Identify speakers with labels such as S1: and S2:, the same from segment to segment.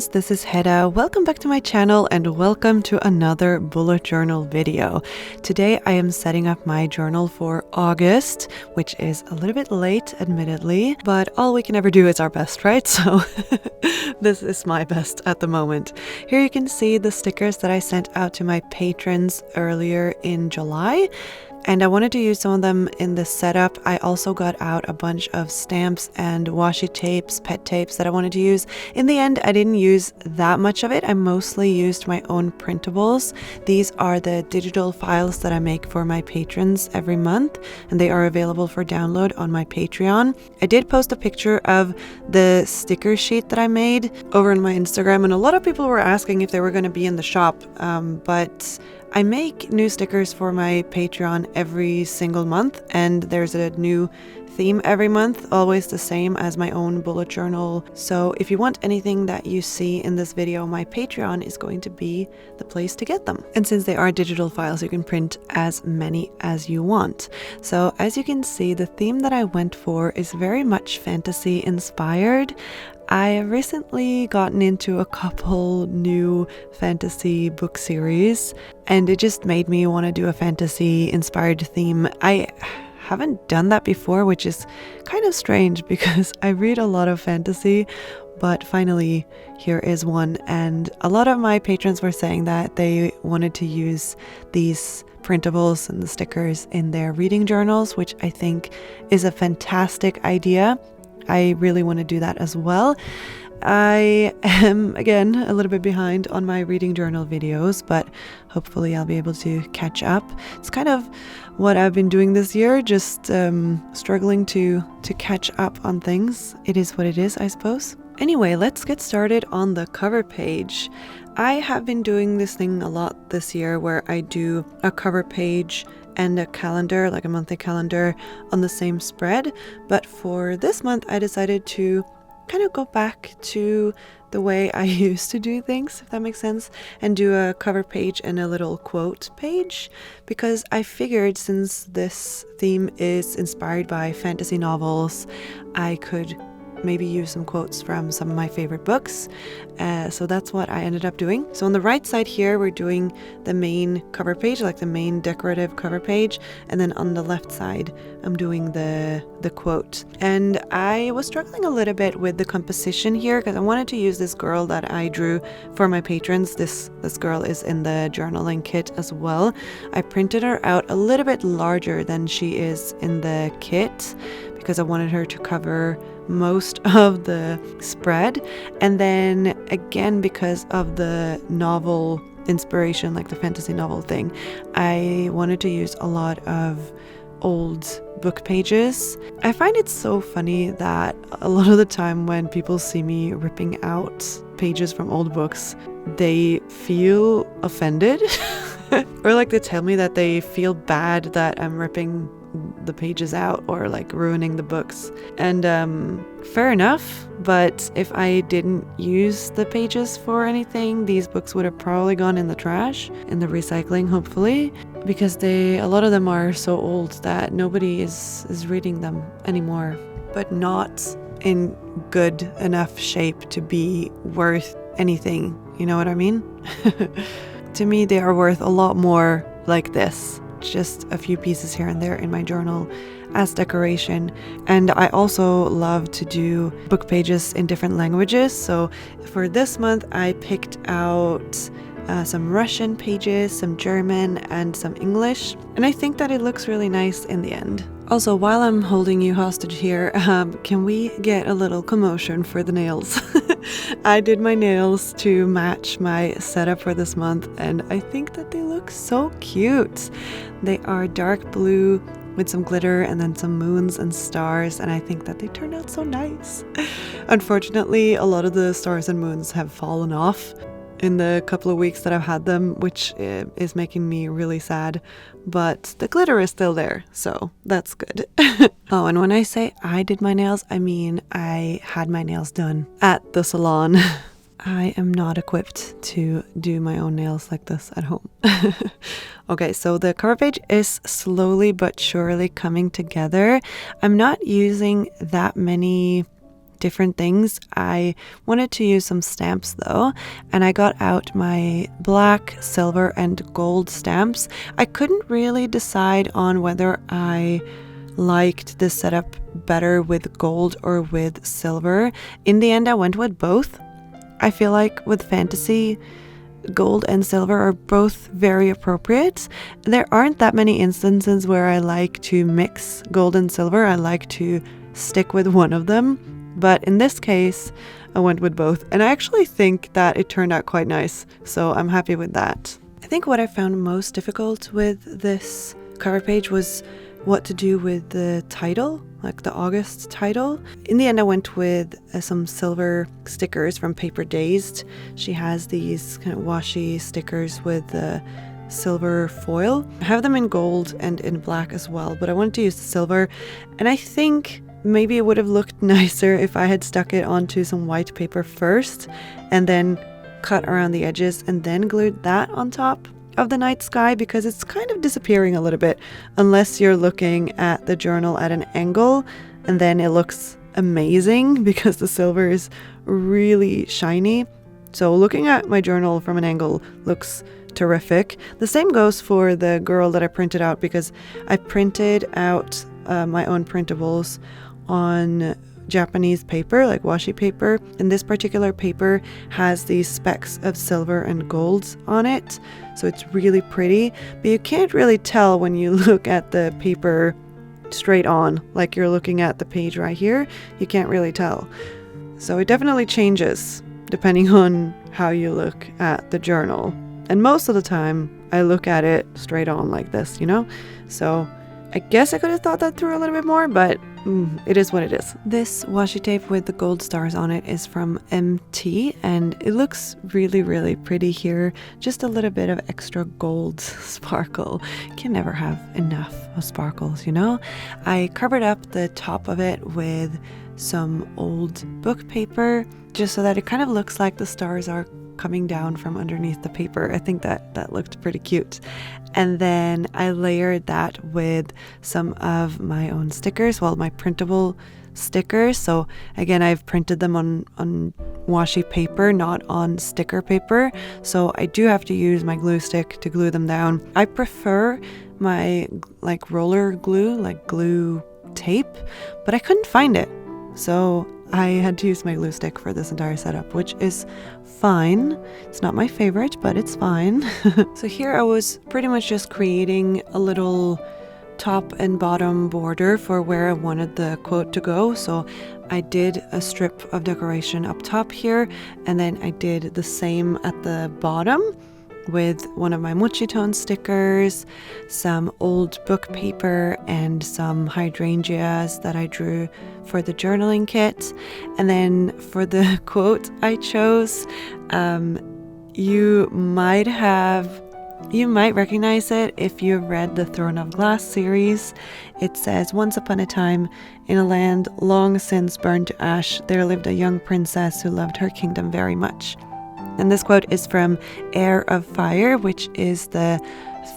S1: friends, this is Hedda. Welcome back to my channel and welcome to another bullet journal video. Today I am setting up my journal for August, which is a little bit late admittedly, but all we can ever do is our best, right? So this is my best at the moment. Here you can see the stickers that I sent out to my patrons earlier in July. And I wanted to use some of them in the setup. I also got out a bunch of stamps and washi tapes, pet tapes that I wanted to use. In the end, I didn't use that much of it. I mostly used my own printables. These are the digital files that I make for my patrons every month, and they are available for download on my Patreon. I did post a picture of the sticker sheet that I made over on my Instagram, and a lot of people were asking if they were going to be in the shop, but I make new stickers for my Patreon every single month, and there's a new theme every month, always the same as my own bullet journal. So if you want anything that you see in this video, my Patreon is going to be the place to get them. And since they are digital files, you can print as many as you want. So as you can see, the theme that I went for is very much fantasy inspired. I have recently gotten into a couple new fantasy book series, and it just made me want to do a fantasy inspired theme. I haven't done that before, which is kind of strange because I read a lot of fantasy, but finally here is one. And a lot of my patrons were saying that they wanted to use these printables and the stickers in their reading journals, which I think is a fantastic idea. I really want to do that as well. I am, again, a little bit behind on my reading journal videos, but hopefully I'll be able to catch up. It's kind of what I've been doing this year, just struggling to catch up on things. It is what it is, I suppose. Anyway, let's get started on the cover page. I have been doing this thing a lot this year where I do a cover page and a calendar, like a monthly calendar, on the same spread. But for this month, I decided to kind of go back to the way I used to do things, if that makes sense, and do a cover page and a little quote page, because I figured since this theme is inspired by fantasy novels, I could maybe use some quotes from some of my favorite books. So that's what I ended up doing. So on the right side here, we're doing the main cover page, like the main decorative cover page. And then on the left side, I'm doing the quote. And I was struggling a little bit with the composition here because I wanted to use this girl that I drew for my patrons. This girl is in the journaling kit as well. I printed her out a little bit larger than she is in the kit because I wanted her to cover most of the spread. And then again, because of the novel inspiration, like the fantasy novel thing, I wanted to use a lot of old book pages. I find it so funny that a lot of the time when people see me ripping out pages from old books, they feel offended or like they tell me that they feel bad that I'm ripping the pages out or like ruining the books. And fair enough, but if I didn't use the pages for anything, these books would have probably gone in the trash, in the recycling hopefully, because a lot of them are so old that nobody is reading them anymore, but not in good enough shape to be worth anything, you know what I mean? To me, they are worth a lot more like this. Just a few pieces here and there in my journal as decoration. And I also love to do book pages in different languages. So for this month, I picked out some Russian pages, some German, and some English. And I think that it looks really nice in the end. Also, while I'm holding you hostage here, can we get a little commotion for the nails? I did my nails to match my setup for this month, and I think that they look so cute. They are dark blue with some glitter and then some moons and stars, and I think that they turned out so nice. Unfortunately, a lot of the stars and moons have fallen off in the couple of weeks that I've had them, which is making me really sad, but the glitter is still there, so that's good. Oh, and when I say I did my nails, I mean I had my nails done at the salon. I am not equipped to do my own nails like this at home. Okay, so the cover page is slowly but surely coming together. I'm not using that many different things. I wanted to use some stamps though, and I got out my black, silver, and gold stamps. I couldn't really decide on whether I liked this setup better with gold or with silver. In the end, I went with both. I feel like with fantasy, gold and silver are both very appropriate. There aren't that many instances where I like to mix gold and silver. I like to stick with one of them, but in this case I went with both, and I actually think that it turned out quite nice, so I'm happy with that. I think what I found most difficult with this cover page was what to do with the title, like the August title. In the end, I went with some silver stickers from Paper Dazed. She has these kind of washi stickers with the silver foil. I have them in gold and in black as well, but I wanted to use the silver, and I think maybe it would have looked nicer if I had stuck it onto some white paper first and then cut around the edges and then glued that on top of the night sky, because it's kind of disappearing a little bit unless you're looking at the journal at an angle, and then it looks amazing because the silver is really shiny. So looking at my journal from an angle looks terrific. The same goes for the girl that I printed out, because I printed out my own printables on Japanese paper, like washi paper, and this particular paper has these specks of silver and golds on it, so it's really pretty, but you can't really tell when you look at the paper straight on, like you're looking at the page right here. You can't really tell, so it definitely changes depending on how you look at the journal, and most of the time I look at it straight on like this, you know, so I guess I could have thought that through a little bit more, but it is what it is. This washi tape with the gold stars on it is from MT, and it looks really, really pretty here. Just a little bit of extra gold sparkle. You can never have enough of sparkles, you know? I covered up the top of it with some old book paper, just so that it kind of looks like the stars are coming down from underneath the paper. I think that looked pretty cute. And then I layered that with some of my own stickers, well, my printable stickers. So again, I've printed them on washi paper, not on sticker paper. So I do have to use my glue stick to glue them down. I prefer my like roller glue, like glue tape, but I couldn't find it. So I had to use my glue stick for this entire setup, which is fine. It's not my favorite, but it's fine. So here I was pretty much just creating a little top and bottom border for where I wanted the quote to go. So I did a strip of decoration up top here, and then I did the same at the bottom with one of my mochi-tone stickers, some old book paper, and some hydrangeas that I drew for the journaling kit. And then for the quote I chose, you might recognize it if you've read the Throne of Glass series. It says, "Once upon a time, in a land long since burned to ash, there lived a young princess who loved her kingdom very much." And this quote is from Heir of Fire, which is the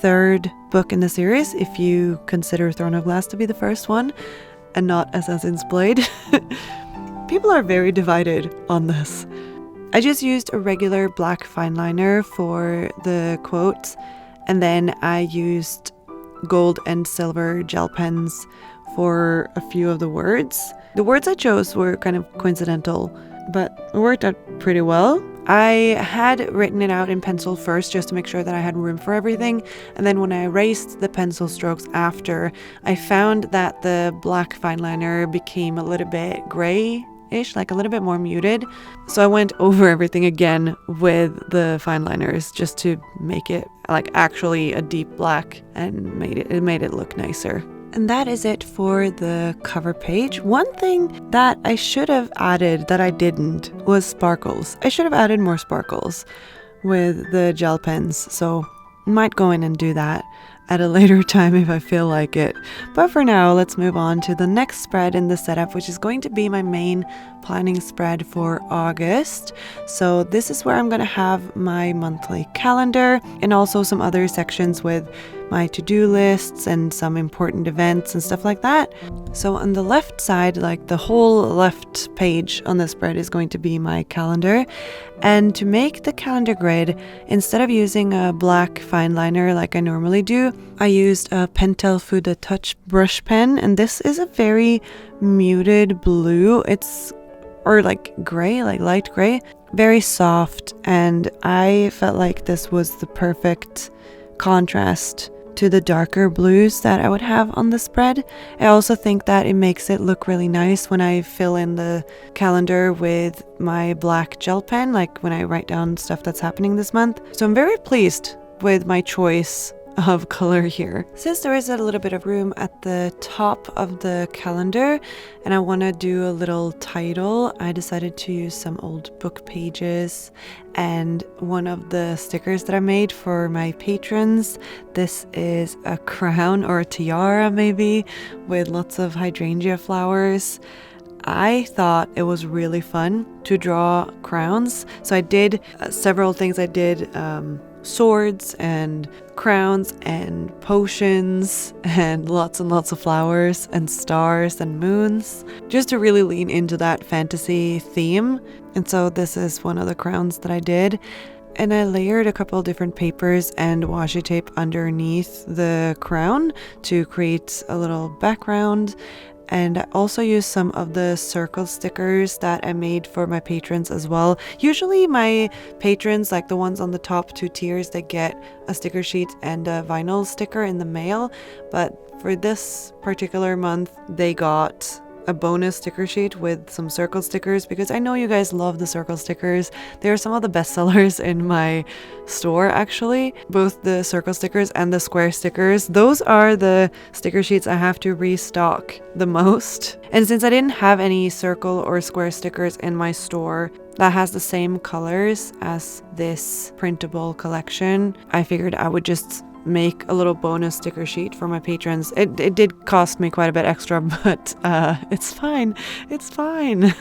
S1: third book in the series, if you consider Throne of Glass to be the first one, and not Assassin's Blade. People are very divided on this. I just used a regular black fine liner for the quotes, and then I used gold and silver gel pens for a few of the words. The words I chose were kind of coincidental, but it worked out pretty well. I had written it out in pencil first just to make sure that I had room for everything, and then when I erased the pencil strokes after, I found that the black fine liner became a little bit gray-ish, like a little bit more muted. So I went over everything again with the fine liners just to make it like actually a deep black, and it made it look nicer. And that is it for the cover page. One thing that I should have added that I didn't was sparkles. I should have added more sparkles with the gel pens, so I might go in and do that at a later time if I feel like it. But for now, let's move on to the next spread in the setup, which is going to be my main planning spread for August. So this is where I'm going to have my monthly calendar and also some other sections with my to-do lists and some important events and stuff like that. So on the left side, like the whole left page on the spread is going to be my calendar. And to make the calendar grid, instead of using a black fine liner like I normally do, I used a Pentel Fuda Touch brush pen, and this is a very muted blue. Or like gray, like light gray, very soft, and I felt like this was the perfect contrast to the darker blues that I would have on the spread. I also think that it makes it look really nice when I fill in the calendar with my black gel pen, like when I write down stuff that's happening this month. So I'm very pleased with my choice of color here. Since there is a little bit of room at the top of the calendar and I want to do a little title, I decided to use some old book pages and one of the stickers that I made for my patrons. This is a crown or a tiara maybe with lots of hydrangea flowers. I thought it was really fun to draw crowns, so I did several things. I did swords and crowns and potions and lots of flowers and stars and moons, just to really lean into that fantasy theme. And so this is one of the crowns that I did. And I layered a couple of different papers and washi tape underneath the crown to create a little background. And I also used some of the circle stickers that I made for my patrons as well. Usually my patrons, like the ones on the top 2 tiers, they get a sticker sheet and a vinyl sticker in the mail. But for this particular month, they got a bonus sticker sheet with some circle stickers, because I know you guys love the circle stickers. They're some of the best sellers in my store, actually. Both the circle stickers and the square stickers. Those are the sticker sheets I have to restock the most. And since I didn't have any circle or square stickers in my store that has the same colors as this printable collection, I figured I would just make a little bonus sticker sheet for my patrons. It did cost me quite a bit extra, but it's fine. It's fine.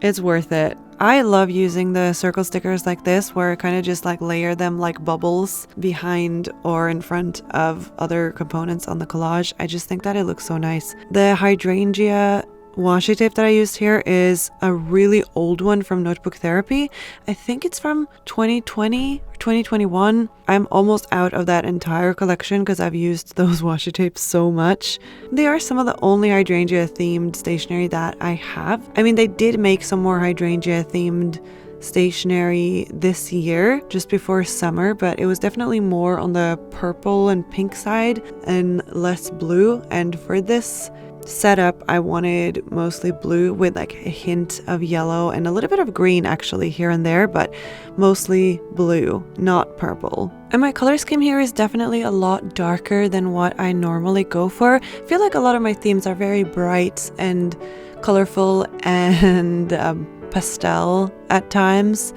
S1: It's worth it. I love using the circle stickers like this, where I kind of just like layer them like bubbles behind or in front of other components on the collage. I just think that it looks so nice. The hydrangea washi tape that I used here is a really old one from Notebook Therapy. I think it's from 2020 or 2021. I'm almost out of that entire collection because I've used those washi tapes so much. They are some of the only hydrangea themed stationery that I have. I mean, they did make some more hydrangea themed stationery this year just before summer, but it was definitely more on the purple and pink side and less blue. And for this setup, I wanted mostly blue with like a hint of yellow and a little bit of green actually here and there, but mostly blue, not purple. And my color scheme here is definitely a lot darker than what I normally go for. I feel like a lot of my themes are very bright and colorful and pastel at times,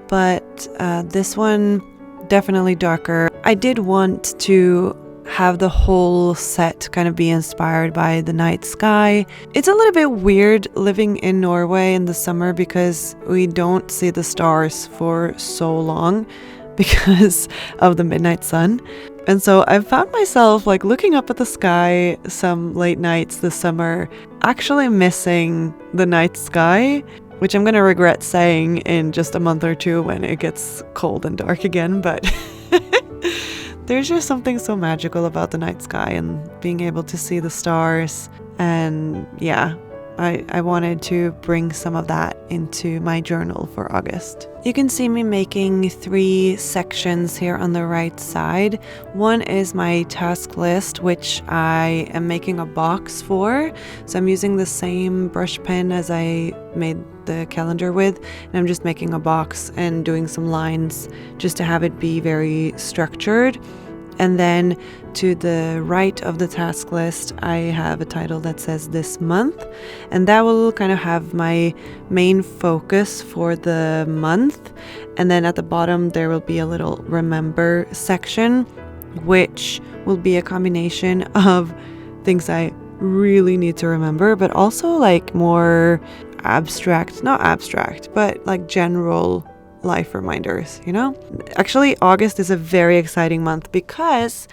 S1: but this one definitely darker. I did want to have the whole set kind of be inspired by the night sky. It's a little bit weird living in Norway in the summer because we don't see the stars for so long because of the midnight sun. And so I've found myself like looking up at the sky some late nights this summer, actually missing the night sky, which I'm going to regret saying in just a month or two when it gets cold and dark again, but there's just something so magical about the night sky and being able to see the stars. And yeah, I wanted to bring some of that into my journal for August. You can see me making 3 sections here on the right side. One is my task list, which I am making a box for. So I'm using the same brush pen as I made the calendar with, and I'm just making a box and doing some lines just to have it be very structured. And then to the right of the task list, I have a title that says this month, and that will kind of have my main focus for the month. And then at the bottom, there will be a little remember section, which will be a combination of things I really need to remember, but also like more abstract, not abstract, but like general life reminders, you know? Actually, August is a very exciting month because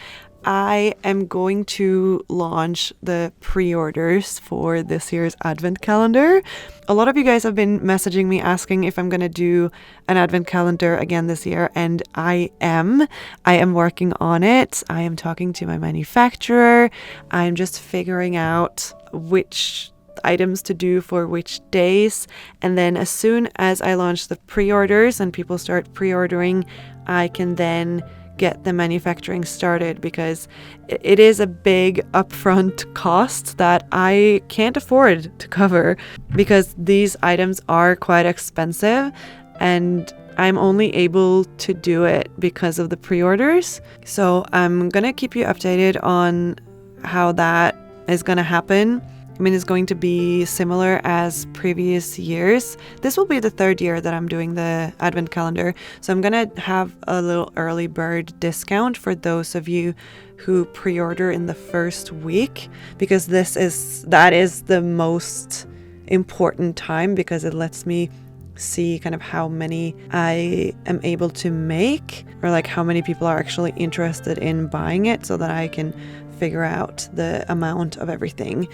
S1: I am going to launch the pre-orders for this year's advent calendar. A lot of you guys have been messaging me asking if I'm going to do an advent calendar again this year, and I am working on it. I am talking to my manufacturer. I'm just figuring out which items to do for which days, and then as soon as I launch the pre-orders and people start pre-ordering, I can then get the manufacturing started, because it is a big upfront cost that I can't afford to cover, because these items are quite expensive and I'm only able to do it because of the pre-orders. So I'm gonna keep you updated on how that is gonna happen. I mean, it's going to be similar as previous years. This will be the third year that I'm doing the advent calendar. So I'm going to have a little early bird discount for those of you who pre-order in the first week, because that is the most important time, because it lets me see kind of how many I am able to make, or like how many people are actually interested in buying it, so that I can figure out the amount of everything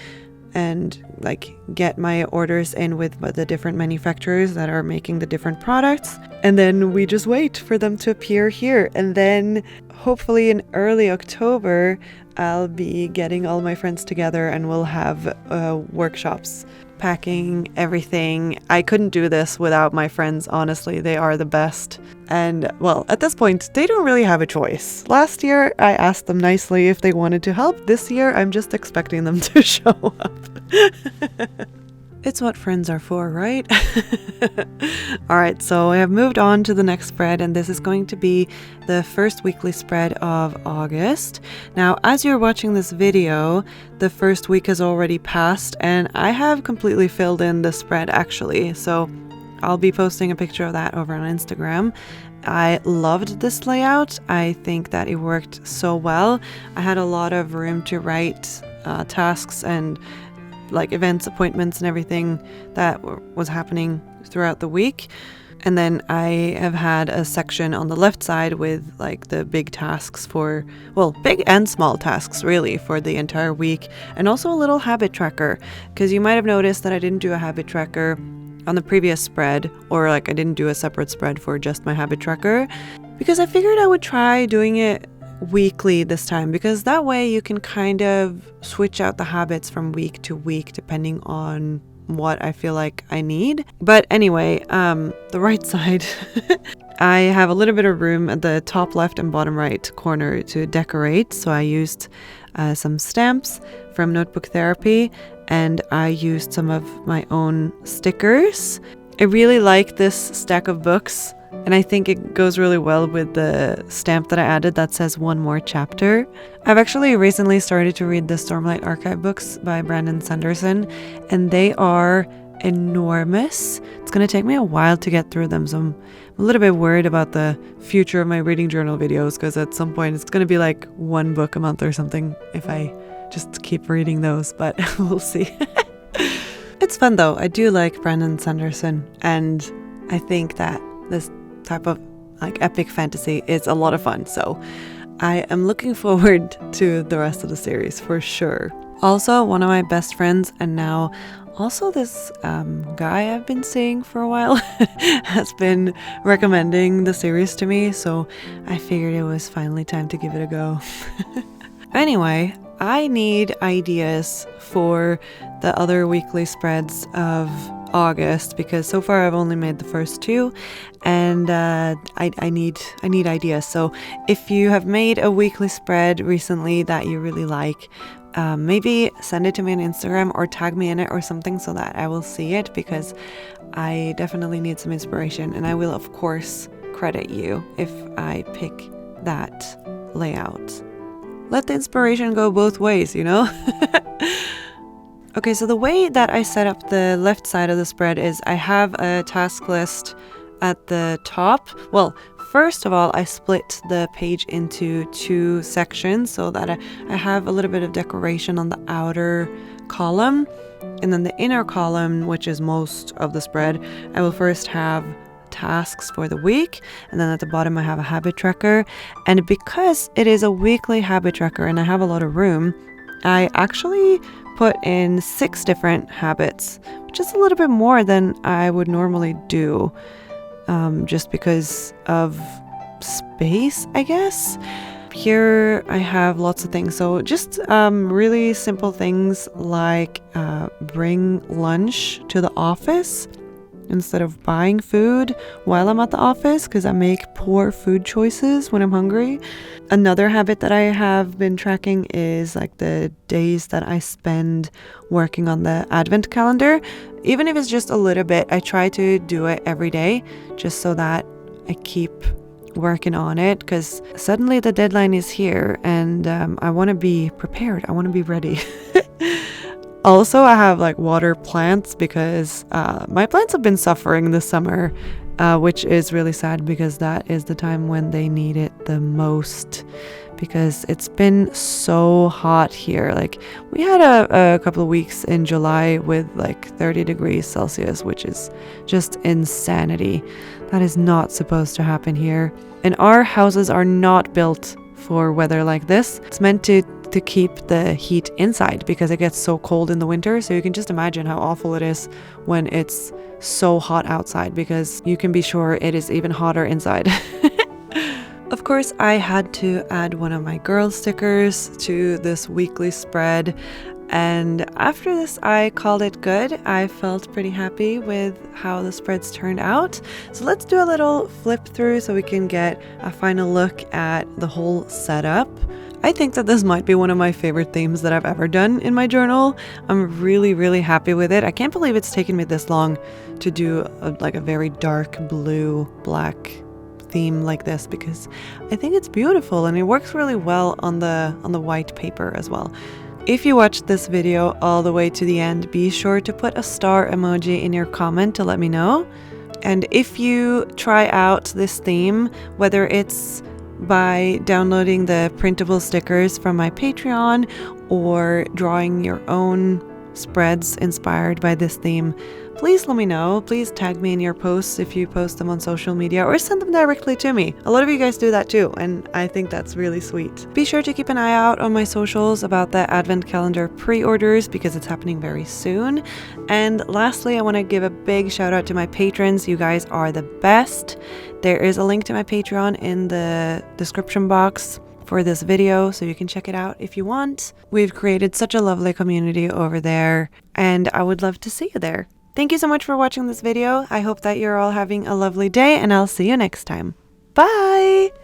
S1: and like get my orders in with the different manufacturers that are making the different products. And then we just wait for them to appear here. And then hopefully in early October, I'll be getting all my friends together and we'll have workshops, packing everything. I couldn't do this without my friends, honestly. They are the best. And well, at this point, they don't really have a choice. Last year, I asked them nicely if they wanted to help. This year, I'm just expecting them to show up. It's what friends are for, right? All right, so I have moved on to the next spread, and this is going to be the first weekly spread of August. Now, as you're watching this video, the first week has already passed, and I have completely filled in the spread actually. So I'll be posting a picture of that over on Instagram. I loved this layout. I think that it worked so well. I had a lot of room to write tasks and like events, appointments, and everything that was happening throughout the week. And then I have had a section on the left side with like the big tasks for, well, big and small tasks really for the entire week, and also a little habit tracker, because you might have noticed that I didn't do a habit tracker on the previous spread, or like I didn't do a separate spread for just my habit tracker, because I figured I would try doing it weekly this time, because that way you can kind of switch out the habits from week to week depending on what I feel like I need. But anyway, the right side, I have a little bit of room at the top left and bottom right corner to decorate. So I used some stamps from Notebook Therapy, and I used some of my own stickers. I really like this stack of books, and I think it goes really well with the stamp that I added that says one more chapter. I've actually recently started to read the Stormlight Archive books by Brandon Sanderson, and they are enormous. It's going to take me a while to get through them, so I'm a little bit worried about the future of my reading journal videos, because at some point it's going to be like one book a month or something if I just keep reading those, but we'll see. It's fun though. I do like Brandon Sanderson, and I think that this type of like epic fantasy is a lot of fun. So I am looking forward to the rest of the series for sure. Also, one of my best friends, and now also this guy I've been seeing for a while, has been recommending the series to me. So I figured it was finally time to give it a go. Anyway, I need ideas for the other weekly spreads of August, because so far I've only made the first two, and I need ideas. So if you have made a weekly spread recently that you really like, maybe send it to me on Instagram or tag me in it or something, so that I will see it, because I definitely need some inspiration, and I will of course credit you if I pick that layout. Let the inspiration go both ways, you know? Okay, so the way that I set up the left side of the spread is I have a task list at the top. Well, first of all, I split the page into two sections so that I have a little bit of decoration on the outer column. And then the inner column, which is most of the spread, I will first have tasks for the week. And then at the bottom I have a habit tracker. And because it is a weekly habit tracker and I have a lot of room, I actually put in 6 different habits, which is a little bit more than I would normally do, just because of space, I guess. Here I have lots of things. So just really simple things like bring lunch to the office instead of buying food while I'm at the office, because I make poor food choices when I'm hungry. Another habit that I have been tracking is like the days that I spend working on the advent calendar. Even if it's just a little bit, I try to do it every day just so that I keep working on it, because suddenly the deadline is here and I want to be prepared. I want to be ready. Also, I have like water plants because my plants have been suffering this summer, which is really sad because that is the time when they need it the most, because it's been so hot here. Like we had a couple of weeks in July with like 30 degrees Celsius, which is just insanity. That is not supposed to happen here. And our houses are not built for weather like this. It's meant to keep the heat inside because it gets so cold in the winter. So you can just imagine how awful it is when it's so hot outside, because you can be sure it is even hotter inside. Of course, I had to add one of my girl stickers to this weekly spread. And after this, I called it good. I felt pretty happy with how the spreads turned out. So let's do a little flip through so we can get a final look at the whole setup. I think that this might be one of my favorite themes that I've ever done in my journal. I'm really, really happy with it. I can't believe it's taken me this long to do a very dark blue, black theme like this, because I think it's beautiful and it works really well on the white paper as well. If you watched this video all the way to the end, be sure to put a star emoji in your comment to let me know. And if you try out this theme, whether it's by downloading the printable stickers from my Patreon or drawing your own spreads inspired by this theme, please let me know. Please tag me in your posts if you post them on social media, or send them directly to me. A lot of you guys do that too, and I think that's really sweet. Be sure to keep an eye out on my socials about the advent calendar pre-orders, because it's happening very soon. And lastly, I want to give a big shout out to my patrons. You guys are the best. There is a link to my Patreon in the description box for this video, so you can check it out if you want. We've created such a lovely community over there, and I would love to see you there. Thank you so much for watching this video. I hope that you're all having a lovely day, and I'll see you next time. Bye!